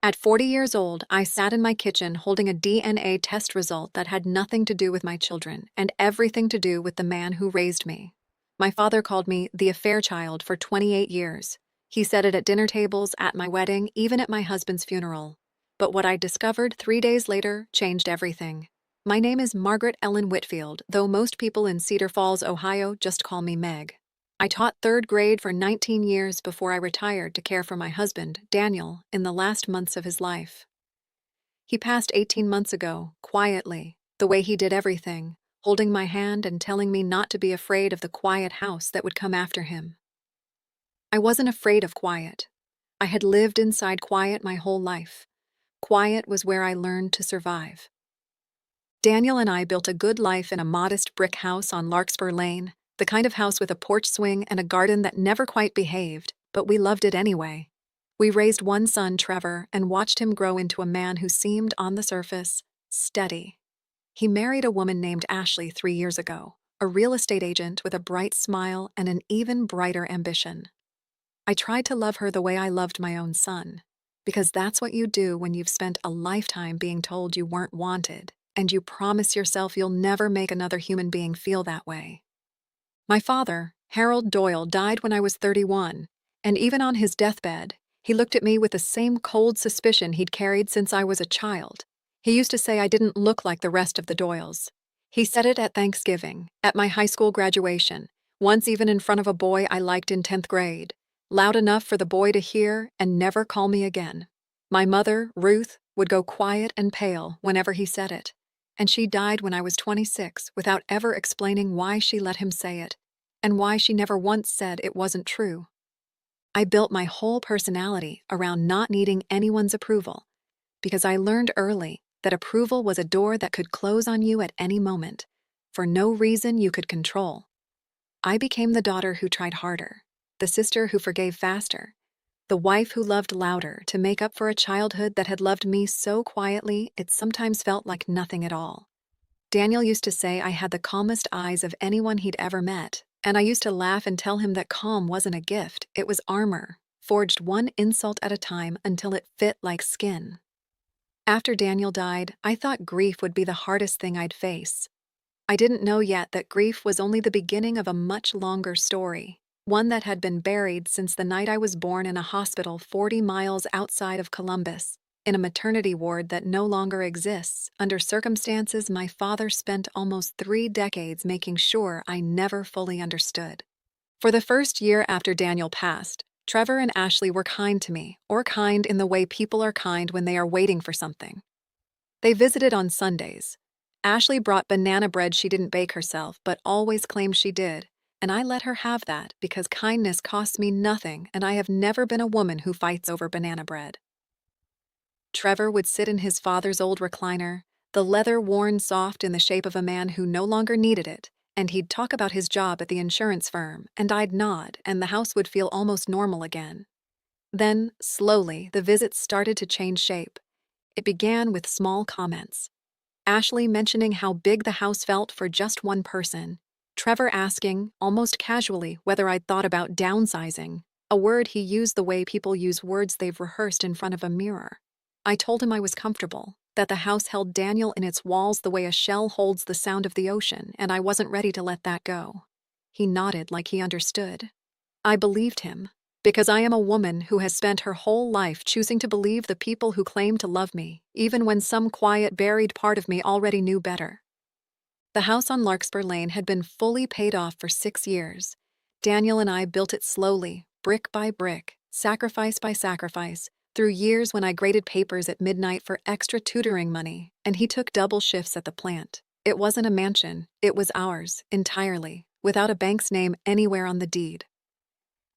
At 40 years old, I sat in my kitchen holding a DNA test result that had nothing to do with my children and everything to do with the man who raised me. My father called me the affair child for 28 years. He said it at dinner tables, at my wedding, even at my husband's funeral. But what I discovered 3 days later changed everything. My name is Margaret Ellen Whitfield, though most people in Cedar Falls, Ohio just call me Meg. I taught third grade for 19 years before I retired to care for my husband, Daniel, in the last months of his life. He passed 18 months ago, quietly, the way he did everything, holding my hand and telling me not to be afraid of the quiet house that would come after him. I wasn't afraid of quiet. I had lived inside quiet my whole life. Quiet was where I learned to survive. Daniel and I built a good life in a modest brick house on Larkspur Lane, the kind of house with a porch swing and a garden that never quite behaved, but we loved it anyway. We raised one son, Trevor, and watched him grow into a man who seemed, on the surface, steady. He married a woman named Ashley 3 years ago, a real estate agent with a bright smile and an even brighter ambition. I tried to love her the way I loved my own son, because that's what you do when you've spent a lifetime being told you weren't wanted, and you promise yourself you'll never make another human being feel that way. My father, Harold Doyle, died when I was 31, and even on his deathbed, he looked at me with the same cold suspicion he'd carried since I was a child. He used to say I didn't look like the rest of the Doyles. He said it at Thanksgiving, at my high school graduation, once even in front of a boy I liked in 10th grade, loud enough for the boy to hear and never call me again. My mother, Ruth, would go quiet and pale whenever he said it, and she died when I was 26 without ever explaining why she let him say it, and why she never once said it wasn't true. I built my whole personality around not needing anyone's approval, because I learned early that approval was a door that could close on you at any moment, for no reason you could control. I became the daughter who tried harder, the sister who forgave faster, the wife who loved louder to make up for a childhood that had loved me so quietly it sometimes felt like nothing at all. Daniel used to say I had the calmest eyes of anyone he'd ever met, and I used to laugh and tell him that calm wasn't a gift, it was armor, forged one insult at a time until it fit like skin. After Daniel died, I thought grief would be the hardest thing I'd face. I didn't know yet that grief was only the beginning of a much longer story, one that had been buried since the night I was born in a hospital 40 miles outside of Columbus, in a maternity ward that no longer exists, under circumstances my father spent almost 3 decades making sure I never fully understood. For the first year after Daniel passed, Trevor and Ashley were kind to me, or kind in the way people are kind when they are waiting for something. They visited on Sundays. Ashley brought banana bread she didn't bake herself, but always claimed she did, and I let her have that because kindness costs me nothing and I have never been a woman who fights over banana bread. Trevor would sit in his father's old recliner, the leather worn soft in the shape of a man who no longer needed it, and he'd talk about his job at the insurance firm, and I'd nod, and the house would feel almost normal again. Then, slowly, the visits started to change shape. It began with small comments. Ashley mentioning how big the house felt for just one person. Trevor asking, almost casually, whether I'd thought about downsizing, a word he used the way people use words they've rehearsed in front of a mirror. I told him I was comfortable, that the house held Daniel in its walls the way a shell holds the sound of the ocean, and I wasn't ready to let that go. He nodded like he understood. I believed him, because I am a woman who has spent her whole life choosing to believe the people who claim to love me, even when some quiet, buried part of me already knew better. The house on Larkspur Lane had been fully paid off for 6 years. Daniel and I built it slowly, brick by brick, sacrifice by sacrifice, through years when I graded papers at midnight for extra tutoring money, and he took double shifts at the plant. It wasn't a mansion, it was ours, entirely, without a bank's name anywhere on the deed.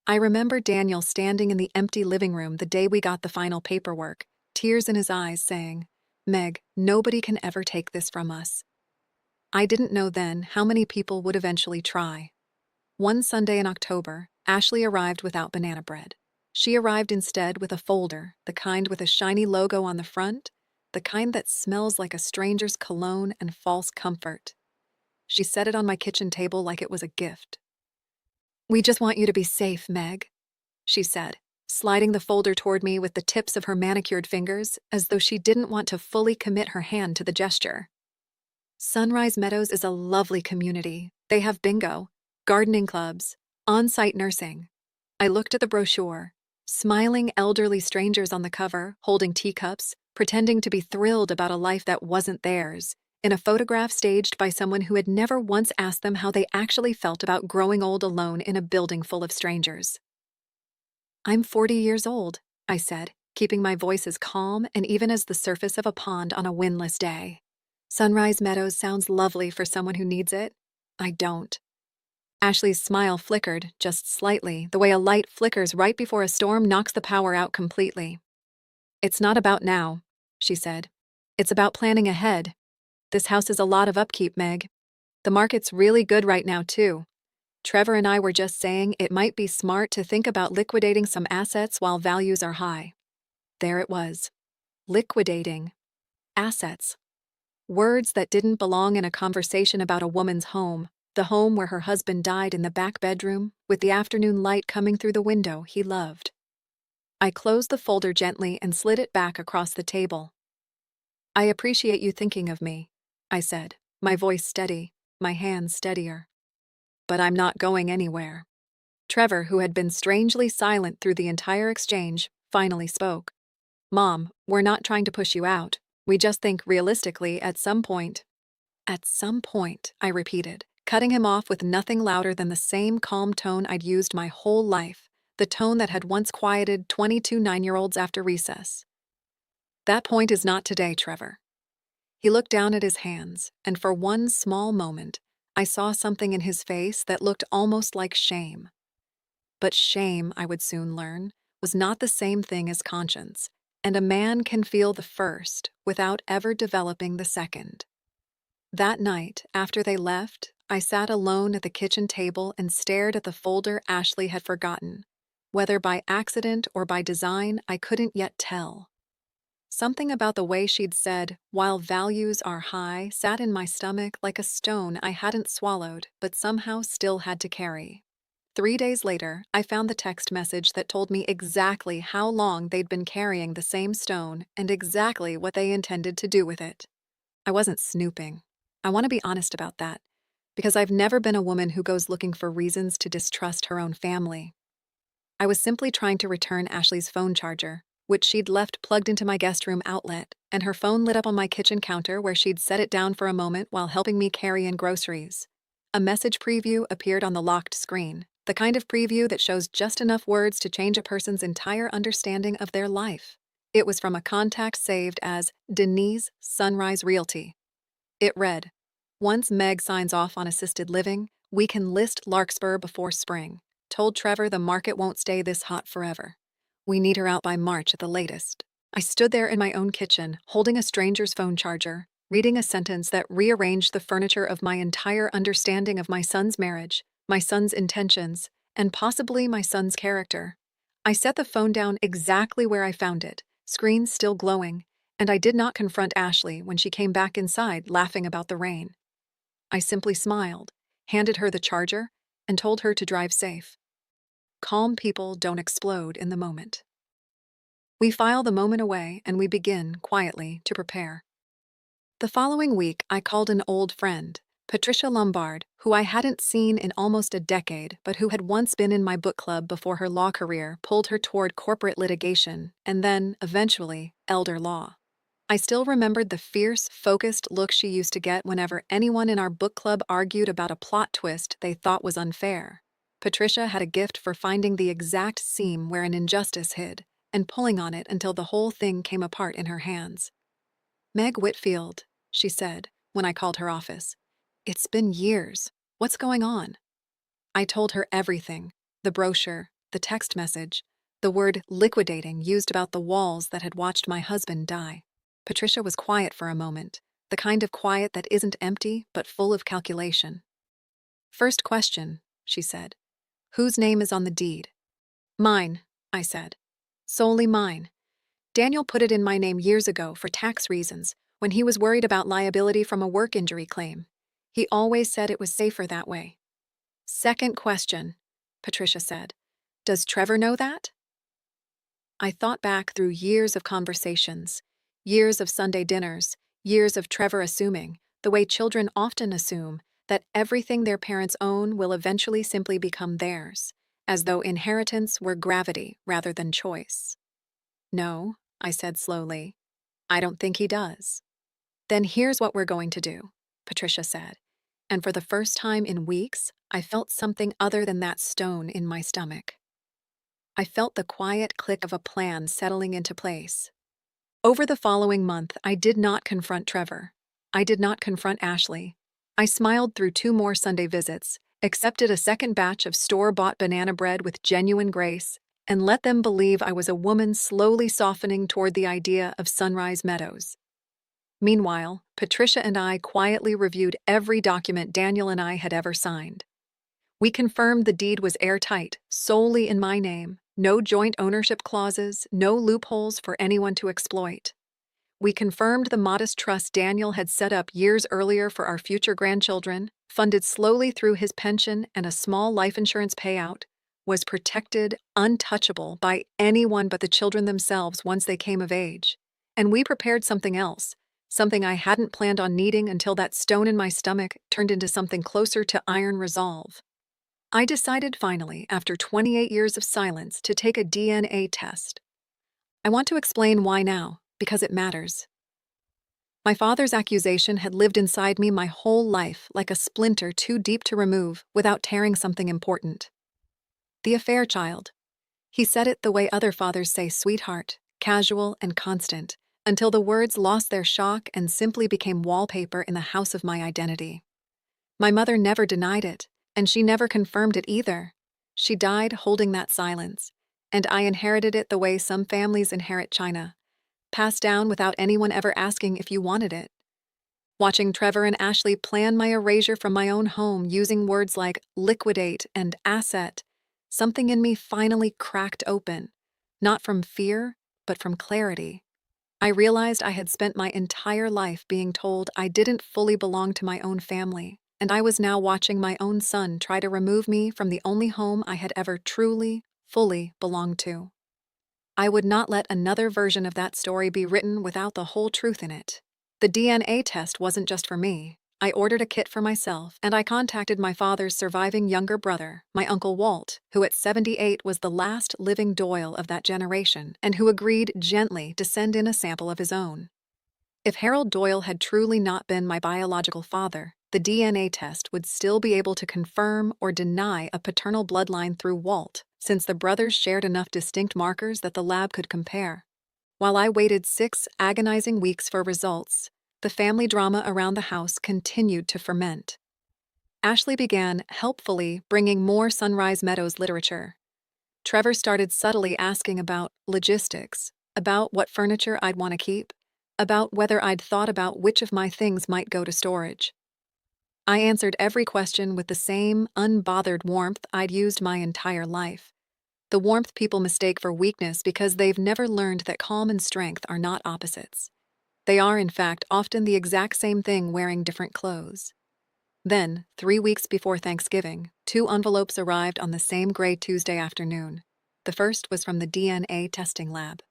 I remember Daniel standing in the empty living room the day we got the final paperwork, tears in his eyes, saying, "Meg, nobody can ever take this from us." I didn't know then how many people would eventually try. One Sunday in October, Ashley arrived without banana bread. She arrived instead with a folder, the kind with a shiny logo on the front, the kind that smells like a stranger's cologne and false comfort. She set it on my kitchen table like it was a gift. "We just want you to be safe, Meg," she said, sliding the folder toward me with the tips of her manicured fingers as though she didn't want to fully commit her hand to the gesture. Sunrise Meadows is a lovely community. They have bingo, gardening clubs, on-site nursing. I looked at the brochure, smiling elderly strangers on the cover, holding teacups, pretending to be thrilled about a life that wasn't theirs, in a photograph staged by someone who had never once asked them how they actually felt about growing old alone in a building full of strangers. "I'm 40 years old," I said, keeping my voice as calm and even as the surface of a pond on a windless day. "Sunrise Meadows sounds lovely for someone who needs it. I don't." Ashley's smile flickered, just slightly, the way a light flickers right before a storm knocks the power out completely. "It's not about now," she said. "It's about planning ahead. This house is a lot of upkeep, Meg. The market's really good right now, too. Trevor and I were just saying it might be smart to think about liquidating some assets while values are high." There it was. Liquidating. Assets. Words that didn't belong in a conversation about a woman's home, the home where her husband died in the back bedroom, with the afternoon light coming through the window he loved. I closed the folder gently and slid it back across the table. "I appreciate you thinking of me," I said, my voice steady, my hands steadier. "But I'm not going anywhere." Trevor, who had been strangely silent through the entire exchange, finally spoke. "Mom, we're not trying to push you out. We just think realistically at some point." "At some point," I repeated, cutting him off with nothing louder than the same calm tone I'd used my whole life, the tone that had once quieted 22 nine-year-olds after recess. "That point is not today, Trevor." He looked down at his hands, and for one small moment, I saw something in his face that looked almost like shame. But shame, I would soon learn, was not the same thing as conscience, and a man can feel the first without ever developing the second. That night, after they left, I sat alone at the kitchen table and stared at the folder Ashley had forgotten. Whether by accident or by design, I couldn't yet tell. Something about the way she'd said, "while values are high," sat in my stomach like a stone I hadn't swallowed but somehow still had to carry. 3 days later, I found the text message that told me exactly how long they'd been carrying the same stone and exactly what they intended to do with it. I wasn't snooping. I want to be honest about that, because I've never been a woman who goes looking for reasons to distrust her own family. I was simply trying to return Ashley's phone charger, which she'd left plugged into my guest room outlet, and her phone lit up on my kitchen counter where she'd set it down for a moment while helping me carry in groceries. A message preview appeared on the locked screen, the kind of preview that shows just enough words to change a person's entire understanding of their life. It was from a contact saved as Denise Sunrise Realty. It read, "Once Meg signs off on assisted living, we can list Larkspur before spring. Told Trevor the market won't stay this hot forever. We need her out by March at the latest." I stood there in my own kitchen, holding a stranger's phone charger, reading a sentence that rearranged the furniture of my entire understanding of my son's marriage, my son's intentions, and possibly my son's character. I set the phone down exactly where I found it, screen still glowing, and I did not confront Ashley when she came back inside laughing about the rain. I simply smiled, handed her the charger, and told her to drive safe. Calm people don't explode in the moment. We file the moment away and we begin, quietly, to prepare. The following week, I called an old friend, Patricia Lombard, who I hadn't seen in almost a decade, but who had once been in my book club before her law career pulled her toward corporate litigation and then, eventually, elder law. I still remembered the fierce, focused look she used to get whenever anyone in our book club argued about a plot twist they thought was unfair. Patricia had a gift for finding the exact seam where an injustice hid, and pulling on it until the whole thing came apart in her hands. "Meg Whitfield," she said, when I called her office. "It's been years. What's going on?" I told her everything, the brochure, the text message, the word liquidating used about the walls that had watched my husband die. Patricia was quiet for a moment, the kind of quiet that isn't empty but full of calculation. "First question," she said. "Whose name is on the deed?" "Mine," I said. "Solely mine. Daniel put it in my name years ago for tax reasons, when he was worried about liability from a work injury claim. He always said it was safer that way." "Second question," Patricia said. "Does Trevor know that?" I thought back through years of conversations, years of Sunday dinners, years of Trevor assuming, the way children often assume, that everything their parents own will eventually simply become theirs, as though inheritance were gravity rather than choice. No, I said slowly. I don't think he does. Then here's what we're going to do, Patricia said. And for the first time in weeks, I felt something other than that stone in my stomach. I felt the quiet click of a plan settling into place. Over the following month, I did not confront Trevor. I did not confront Ashley. I smiled through 2 more Sunday visits, accepted a second batch of store-bought banana bread with genuine grace, and let them believe I was a woman slowly softening toward the idea of Sunrise Meadows. Meanwhile, Patricia and I quietly reviewed every document Daniel and I had ever signed. We confirmed the deed was airtight, solely in my name, no joint ownership clauses, no loopholes for anyone to exploit. We confirmed the modest trust Daniel had set up years earlier for our future grandchildren, funded slowly through his pension and a small life insurance payout, was protected, untouchable by anyone but the children themselves once they came of age. And we prepared something else, something I hadn't planned on needing until that stone in my stomach turned into something closer to iron resolve. I decided finally, after 28 years of silence, to take a DNA test. I want to explain why now, because it matters. My father's accusation had lived inside me my whole life like a splinter too deep to remove without tearing something important. The affair child. He said it the way other fathers say sweetheart, casual and constant, until the words lost their shock and simply became wallpaper in the house of my identity. My mother never denied it, and she never confirmed it either. She died holding that silence, and I inherited it the way some families inherit china, passed down without anyone ever asking if you wanted it. Watching Trevor and Ashley plan my erasure from my own home using words like liquidate and asset, something in me finally cracked open, not from fear, but from clarity. I realized I had spent my entire life being told I didn't fully belong to my own family, and I was now watching my own son try to remove me from the only home I had ever truly, fully belonged to. I would not let another version of that story be written without the whole truth in it. The DNA test wasn't just for me. I ordered a kit for myself, and I contacted my father's surviving younger brother, my Uncle Walt, who at 78 was the last living Doyle of that generation, and who agreed gently to send in a sample of his own. If Harold Doyle had truly not been my biological father, the DNA test would still be able to confirm or deny a paternal bloodline through Walt, since the brothers shared enough distinct markers that the lab could compare. While I waited 6 agonizing weeks for results, the family drama around the house continued to ferment. Ashley began, helpfully, bringing more Sunrise Meadows literature. Trevor started subtly asking about logistics, about what furniture I'd want to keep, about whether I'd thought about which of my things might go to storage. I answered every question with the same unbothered warmth I'd used my entire life. The warmth people mistake for weakness because they've never learned that calm and strength are not opposites. They are, in fact, often the exact same thing wearing different clothes. Then, 3 weeks before Thanksgiving, 2 envelopes arrived on the same gray Tuesday afternoon. The first was from the DNA testing lab.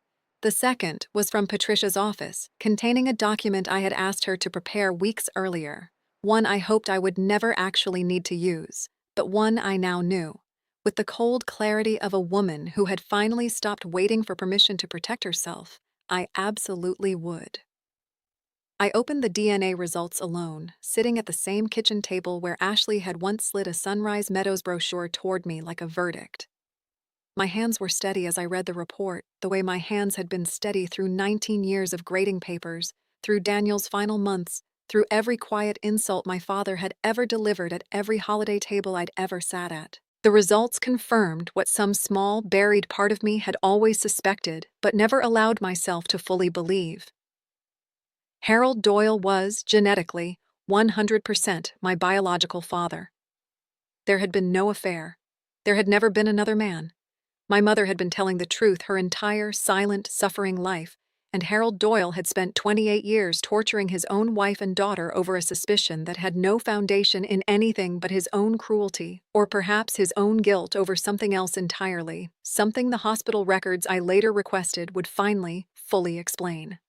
The second was from Patricia's office, containing a document I had asked her to prepare weeks earlier, one I hoped I would never actually need to use, but one I now knew, with the cold clarity of a woman who had finally stopped waiting for permission to protect herself. I absolutely would. I opened the DNA results alone, sitting at the same kitchen table where Ashley had once slid a Sunrise Meadows brochure toward me like a verdict. My hands were steady as I read the report, the way my hands had been steady through 19 years of grading papers, through Daniel's final months, through every quiet insult my father had ever delivered at every holiday table I'd ever sat at. The results confirmed what some small, buried part of me had always suspected, but never allowed myself to fully believe. Harold Doyle was, genetically, 100% my biological father. There had been no affair. There had never been another man. My mother had been telling the truth her entire, silent, suffering life, and Harold Doyle had spent 28 years torturing his own wife and daughter over a suspicion that had no foundation in anything but his own cruelty, or perhaps his own guilt over something else entirely, something the hospital records I later requested would finally, fully explain.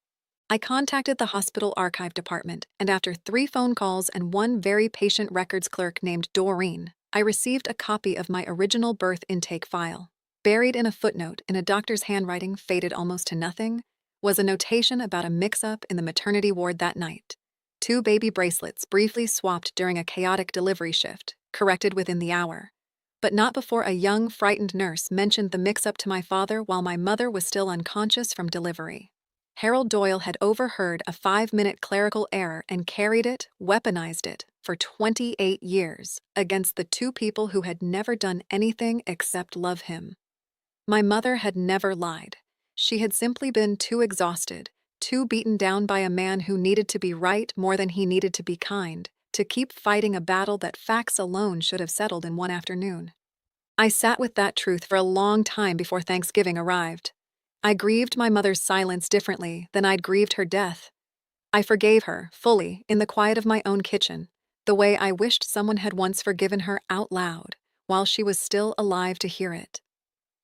I contacted the hospital archive department, and after 3 phone calls and 1 very patient records clerk named Doreen, I received a copy of my original birth intake file. Buried in a footnote in a doctor's handwriting faded almost to nothing was a notation about a mix-up in the maternity ward that night. 2 baby bracelets briefly swapped during a chaotic delivery shift, corrected within the hour. But not before a young, frightened nurse mentioned the mix-up to my father while my mother was still unconscious from delivery. Harold Doyle had overheard a 5-minute clerical error and carried it, weaponized it, for 28 years against the 2 people who had never done anything except love him. My mother had never lied. She had simply been too exhausted, too beaten down by a man who needed to be right more than he needed to be kind, to keep fighting a battle that facts alone should have settled in one afternoon. I sat with that truth for a long time before Thanksgiving arrived. I grieved my mother's silence differently than I'd grieved her death. I forgave her, fully, in the quiet of my own kitchen, the way I wished someone had once forgiven her out loud, while she was still alive to hear it.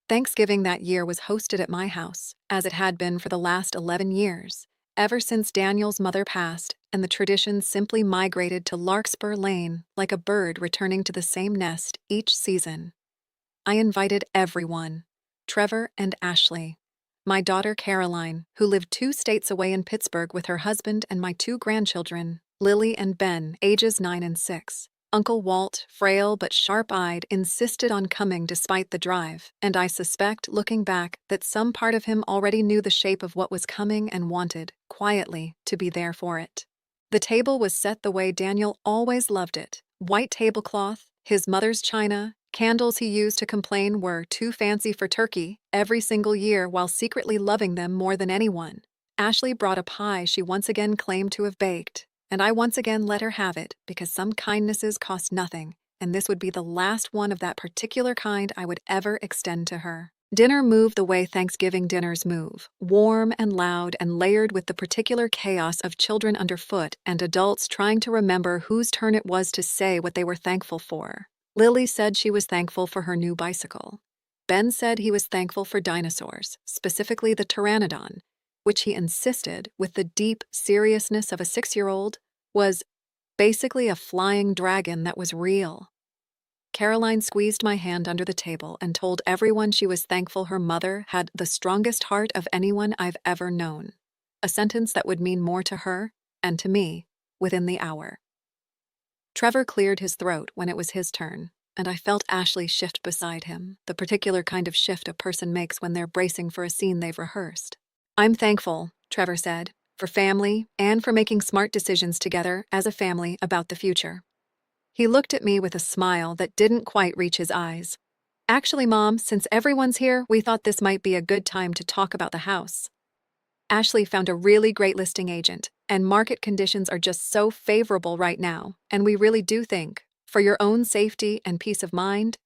Thanksgiving that year was hosted at my house, as it had been for the last 11 years, ever since Daniel's mother passed, and the tradition simply migrated to Larkspur Lane like a bird returning to the same nest each season. I invited everyone: Trevor and Ashley, my daughter Caroline, who lived 2 states away in Pittsburgh with her husband, and my 2 grandchildren, Lily and Ben, ages 9 and 6. Uncle Walt, frail but sharp-eyed, insisted on coming despite the drive, and I suspect, looking back, that some part of him already knew the shape of what was coming and wanted, quietly, to be there for it. The table was set the way Daniel always loved it: white tablecloth, his mother's china, candles he used to complain were too fancy for turkey every single year while secretly loving them more than anyone. Ashley brought a pie she once again claimed to have baked, and I once again let her have it because some kindnesses cost nothing, and this would be the last one of that particular kind I would ever extend to her. Dinner moved the way Thanksgiving dinners move, warm and loud and layered with the particular chaos of children underfoot and adults trying to remember whose turn it was to say what they were thankful for. Lily said she was thankful for her new bicycle. Ben said he was thankful for dinosaurs, specifically the pteranodon, which he insisted, with the deep seriousness of a 6-year-old, was basically a flying dragon that was real. Caroline squeezed my hand under the table and told everyone she was thankful her mother had the strongest heart of anyone I've ever known, a sentence that would mean more to her, and to me, within the hour. Trevor cleared his throat when it was his turn, and I felt Ashley shift beside him, the particular kind of shift a person makes when they're bracing for a scene they've rehearsed. "I'm thankful," Trevor said, "for family and for making smart decisions together as a family about the future." He looked at me with a smile that didn't quite reach his eyes. "Actually, Mom, since everyone's here, we thought this might be a good time to talk about the house. Ashley found a really great listing agent, and market conditions are just so favorable right now, and we really do think, for your own safety and peace of mind—"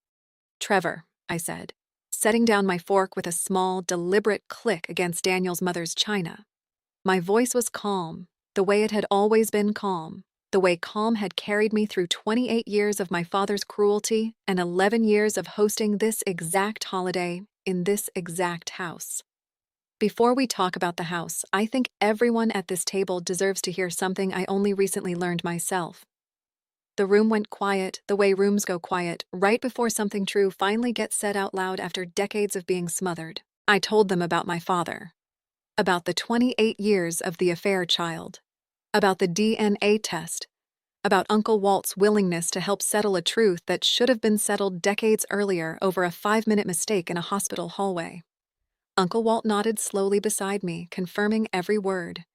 "Trevor," I said, setting down my fork with a small, deliberate click against Daniel's mother's china. My voice was calm, the way it had always been calm, the way calm had carried me through 28 years of my father's cruelty and 11 years of hosting this exact holiday in this exact house. Before we talk about the house, I think everyone at this table deserves to hear something I only recently learned myself. The room went quiet, the way rooms go quiet, right before something true finally gets said out loud after decades of being smothered. I told them about my father, about the 28 years of the affair child, about the DNA test, about Uncle Walt's willingness to help settle a truth that should have been settled decades earlier over a 5-minute mistake in a hospital hallway. Uncle Walt nodded slowly beside me, confirming every word,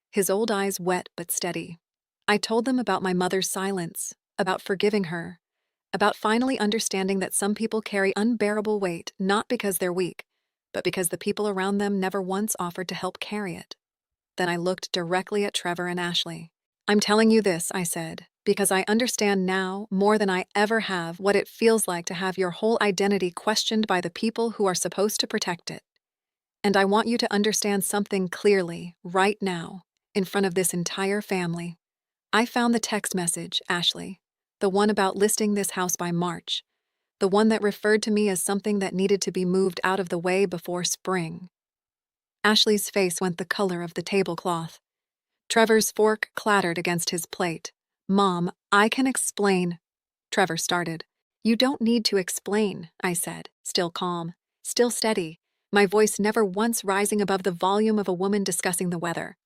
his old eyes wet but steady. I told them about my mother's silence, about forgiving her, about finally understanding that some people carry unbearable weight not because they're weak, but because the people around them never once offered to help carry it. Then I looked directly at Trevor and Ashley. "I'm telling you this," I said, "because I understand now, more than I ever have, what it feels like to have your whole identity questioned by the people who are supposed to protect it. And I want you to understand something clearly, right now, in front of this entire family. I found the text message, Ashley. The one about listing this house by March. The one that referred to me as something that needed to be moved out of the way before spring. Ashley's face went the color of the tablecloth. Trevor's fork clattered against his plate. Mom, I can explain. Trevor started. You don't need to explain, I said, still calm, still steady, my voice never once rising above the volume of a woman discussing the weather.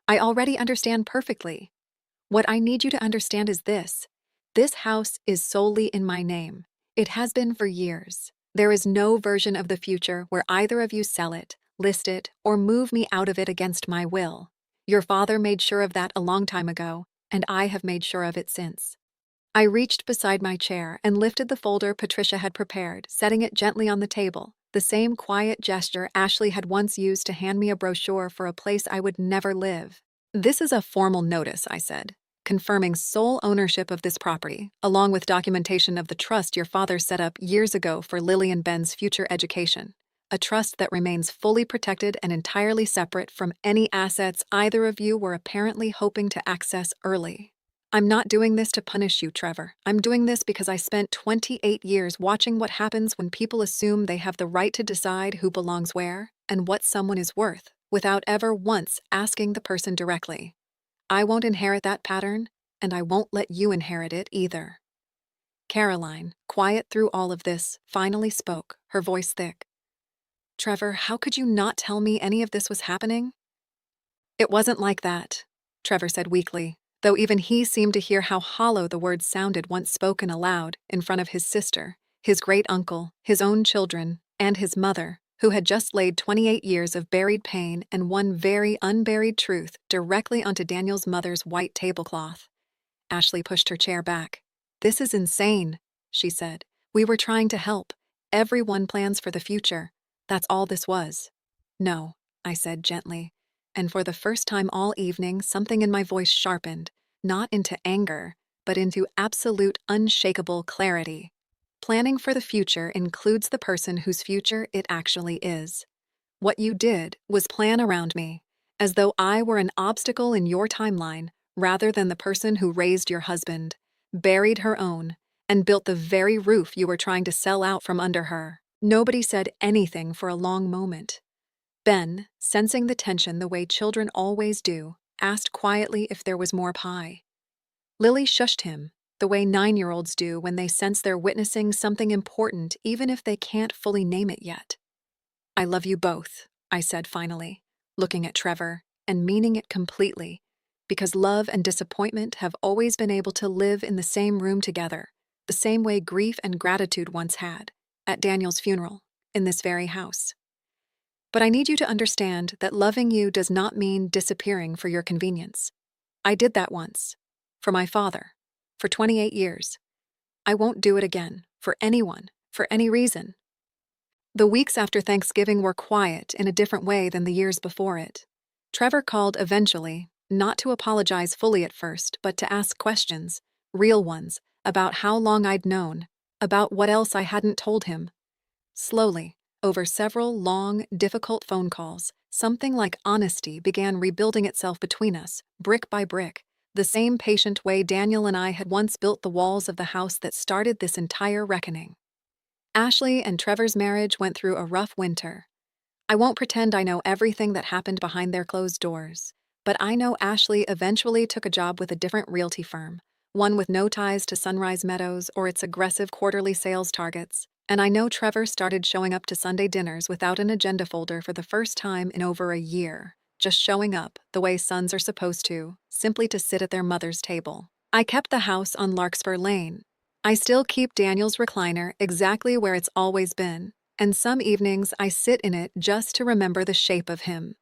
I already understand perfectly. What I need you to understand is this. This house is solely in my name. It has been for years. There is no version of the future where either of you sell it, list it, or move me out of it against my will. Your father made sure of that a long time ago, and I have made sure of it since. I reached beside my chair and lifted the folder Patricia had prepared, setting it gently on the table, the same quiet gesture Ashley had once used to hand me a brochure for a place I would never live. This is a formal notice, I said, confirming sole ownership of this property, along with documentation of the trust your father set up years ago for Lily and Ben's future education, a trust that remains fully protected and entirely separate from any assets either of you were apparently hoping to access early. I'm not doing this to punish you, Trevor. I'm doing this because I spent 28 years watching what happens when people assume they have the right to decide who belongs where and what someone is worth, without ever once asking the person directly. I won't inherit that pattern, and I won't let you inherit it either. Caroline, quiet through all of this, finally spoke, her voice thick. Trevor, how could you not tell me any of this was happening? It wasn't like that, Trevor said weakly, though even he seemed to hear how hollow the words sounded once spoken aloud in front of his sister, his great-uncle, his own children, and his mother, who had just laid 28 years of buried pain and one very unburied truth directly onto Daniel's mother's white tablecloth. Ashley pushed her chair back. This is insane, she said. We were trying to help. Everyone plans for the future. That's all this was. No, I said gently. And for the first time all evening, something in my voice sharpened, not into anger, but into absolute, unshakable clarity. Planning for the future includes the person whose future it actually is. What you did was plan around me, as though I were an obstacle in your timeline, rather than the person who raised your husband, buried her own, and built the very roof you were trying to sell out from under her. Nobody said anything for a long moment. Ben, sensing the tension the way children always do, asked quietly if there was more pie. Lily shushed him, the way 9-year-olds do when they sense they're witnessing something important even if they can't fully name it yet. I love you both, I said finally, looking at Trevor, and meaning it completely, because love and disappointment have always been able to live in the same room together, the same way grief and gratitude once had, at Daniel's funeral, in this very house. But I need you to understand that loving you does not mean disappearing for your convenience. I did that once. For my father. For 28 years. I won't do it again. For anyone. For any reason. The weeks after Thanksgiving were quiet in a different way than the years before it. Trevor called eventually, not to apologize fully at first, but to ask questions, real ones, about how long I'd known, about what else I hadn't told him. Slowly, over several long, difficult phone calls, something like honesty began rebuilding itself between us, brick by brick, the same patient way Daniel and I had once built the walls of the house that started this entire reckoning. Ashley and Trevor's marriage went through a rough winter. I won't pretend I know everything that happened behind their closed doors, but I know Ashley eventually took a job with a different realty firm, one with no ties to Sunrise Meadows or its aggressive quarterly sales targets. And I know Trevor started showing up to Sunday dinners without an agenda folder for the first time in over a year, just showing up, the way sons are supposed to, simply to sit at their mother's table. I kept the house on Larkspur Lane. I still keep Daniel's recliner exactly where it's always been, and some evenings I sit in it just to remember the shape of him.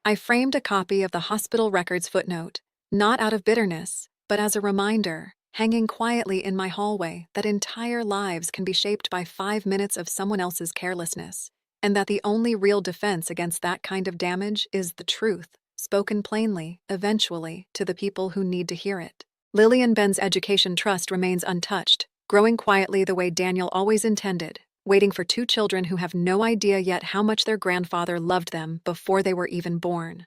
I framed a copy of the hospital records footnote, not out of bitterness, but as a reminder, hanging quietly in my hallway, that entire lives can be shaped by 5 minutes of someone else's carelessness, and that the only real defense against that kind of damage is the truth, spoken plainly, eventually, to the people who need to hear it. Lily and Ben's education trust remains untouched, growing quietly the way Daniel always intended, waiting for two children who have no idea yet how much their grandfather loved them before they were even born.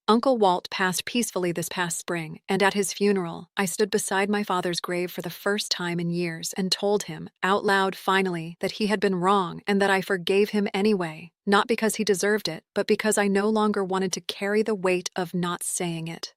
Uncle Walt passed peacefully this past spring, and at his funeral, I stood beside my father's grave for the first time in years and told him, out loud finally, that he had been wrong and that I forgave him anyway, not because he deserved it, but because I no longer wanted to carry the weight of not saying it.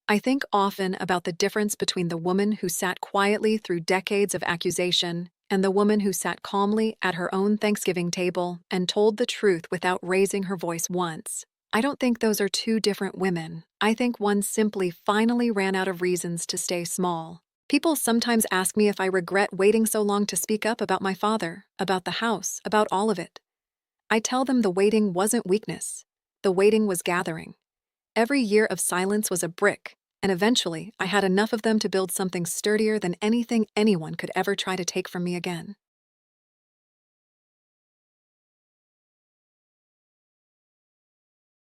I think often about the difference between the woman who sat quietly through decades of accusation and the woman who sat calmly at her own Thanksgiving table and told the truth without raising her voice once. I don't think those are two different women. I think one simply finally ran out of reasons to stay small. People sometimes ask me if I regret waiting so long to speak up about my father, about the house, about all of it. I tell them the waiting wasn't weakness. The waiting was gathering. Every year of silence was a brick, and eventually I had enough of them to build something sturdier than anything anyone could ever try to take from me again.